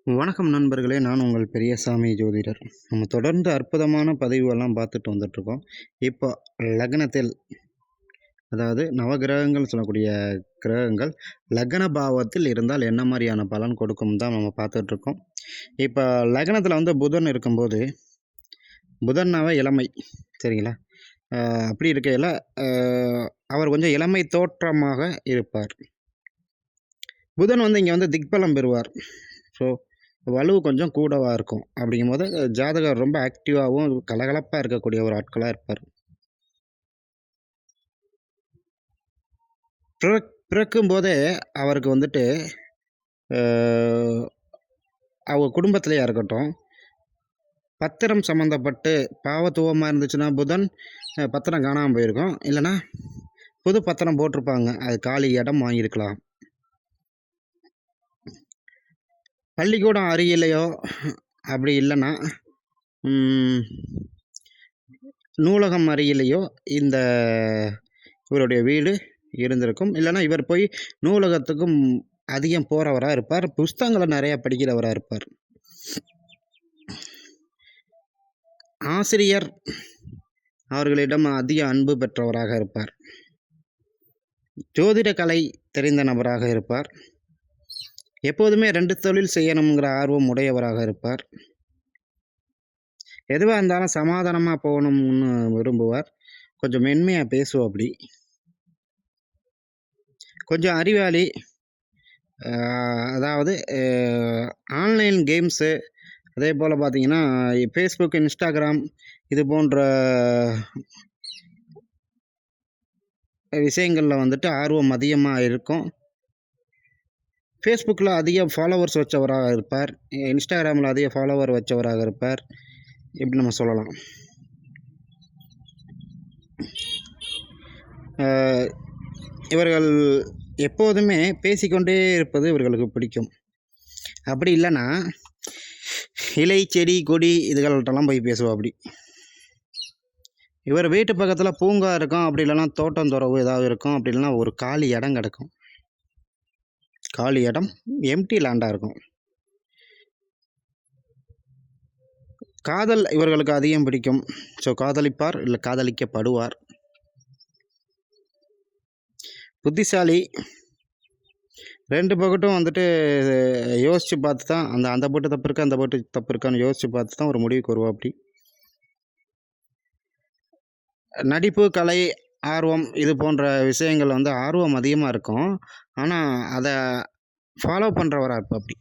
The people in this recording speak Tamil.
வணக்கம் நண்பர்களே, நான் உங்கள் பெரியசாமி ஜோதிடர். நம்ம தொடர்ந்து அற்புதமான பதிவுகள்லாம் பார்த்துட்டு வந்துட்டுருக்கோம். இப்போ லக்னத்தில், அதாவது நவகிரகங்கள் சொல்லக்கூடிய கிரகங்கள் லக்ன பாவத்தில் இருந்தால் என்ன மாரியான பலன் கொடுக்கும் தான் நம்ம பார்த்துட்ருக்கோம். இப்போ லக்னத்தில் வந்து புதன் இருக்கும்போது, புதன்னாவே இளமை, சரிங்களா? அப்படி இருக்கையில அ அவர் கொஞ்சம் இளமை தோற்றமாக இருப்பார். புதன் வந்து இங்கே வந்து திக்பலம் பெறுவார். ஸோ வலு கொஞ்சம் கூடவா இருக்கும். அப்படிங்கும்போது ஜாதகர் ரொம்ப ஆக்டிவாவும், கலகலப்பா இருக்கக்கூடிய ஒரு ஆட்களா இருப்பார். பிறக்கும்போதே அவருக்கு வந்துட்டு அ அவங்க குடும்பத்திலயா இருக்கட்டும், பத்திரம் சம்மந்தப்பட்டு பாவத்துவமா இருந்துச்சுன்னா புதன், பத்திரம் காணாம போயிருக்கும். இல்லன்னா புது பத்திரம் போட்டிருப்பாங்க. அது காலி இடம் வாங்கியிருக்கலாம். பள்ளிக்கூடம் அருகிலேயோ அப்படி இல்லன்னா, ம் நூலகம் அருகிலேயோ இந்த இவருடைய வீடு இருந்திருக்கும். இல்லன்னா இவர் போய் நூலகத்துக்கும் அதிகம் போறவரா இருப்பார். புஸ்தகங்கள நெறைய படிக்கிறவரா இருப்பார். ஆசிரியர் அவர்களிடம் அதிக அன்பு பெற்றவராக இருப்பார். ஜோதிட கலை தெரிந்த நபராக இருப்பார். எப்போதுமே 2 தொழில் செய்யணுங்கிற ஆர்வம் உடையவராக இருப்பார். எதுவா இருந்தாலும் சமாதானமா போகணும்னு விரும்புவார். கொஞ்சம் மென்மையா பேசுவாப்படி. கொஞ்சம் அறிவாளி. அதாவது ஆன்லைன் கேம்ஸு, அதேபோல் பார்த்தீங்கன்னா, Facebook, Instagram இது போன்ற விஷயங்கள்ல வந்துட்டு ஆர்வம் அதிகமா இருக்கும். Facebookல அதிக ஃபாலோவர்ஸ் வச்சவராக இருப்பார். Instagramல அதிக ஃபாலோவர் வச்சவராக இருப்பார். இப்படி நம்ம சொல்லலாம். இவர்கள் எப்போதுமே பேசிக்கொண்டே இருப்பது இவர்களுக்கு பிடிக்கும். அப்படி இல்லைன்னா, இலை, செடி, கொடி இதுகள்கிட்டலாம் போய் பேசுவாப்படி. இவர் வீட்டு பக்கத்தில் பூங்கா இருக்கும். அப்படி இல்லைன்னா தோட்டம் தொரவு ஏதாவது இருக்கும். அப்படி இல்லைன்னா ஒரு காலி இடம் கிடக்கும். காலி இடம் எம்டி லேண்டாக இருக்கும். காதல் இவர்களுக்கு அதிகம் பிடிக்கும். ஸோ காதலிப்பார், இல்லை காதலிக்கப்படுவார். புத்திசாலி. 2 பக்கட்டும் வந்துட்டு யோசித்து பார்த்து தான் அந்த போட்டு தப்பு இருக்கா, அந்த போட்டு தப்பு இருக்கான்னு யோசித்து பார்த்து தான் ஒரு முடிவுக்கு வருவாப்படி. நடிப்பு, கலை, ஆர்வம் இது போன்ற விஷயங்கள் வந்து ஆர்வம் அதிகமாக இருக்கும். ஆனால் அதை ஃபாலோ பண்ணுறவரா இருப்பாப்படி.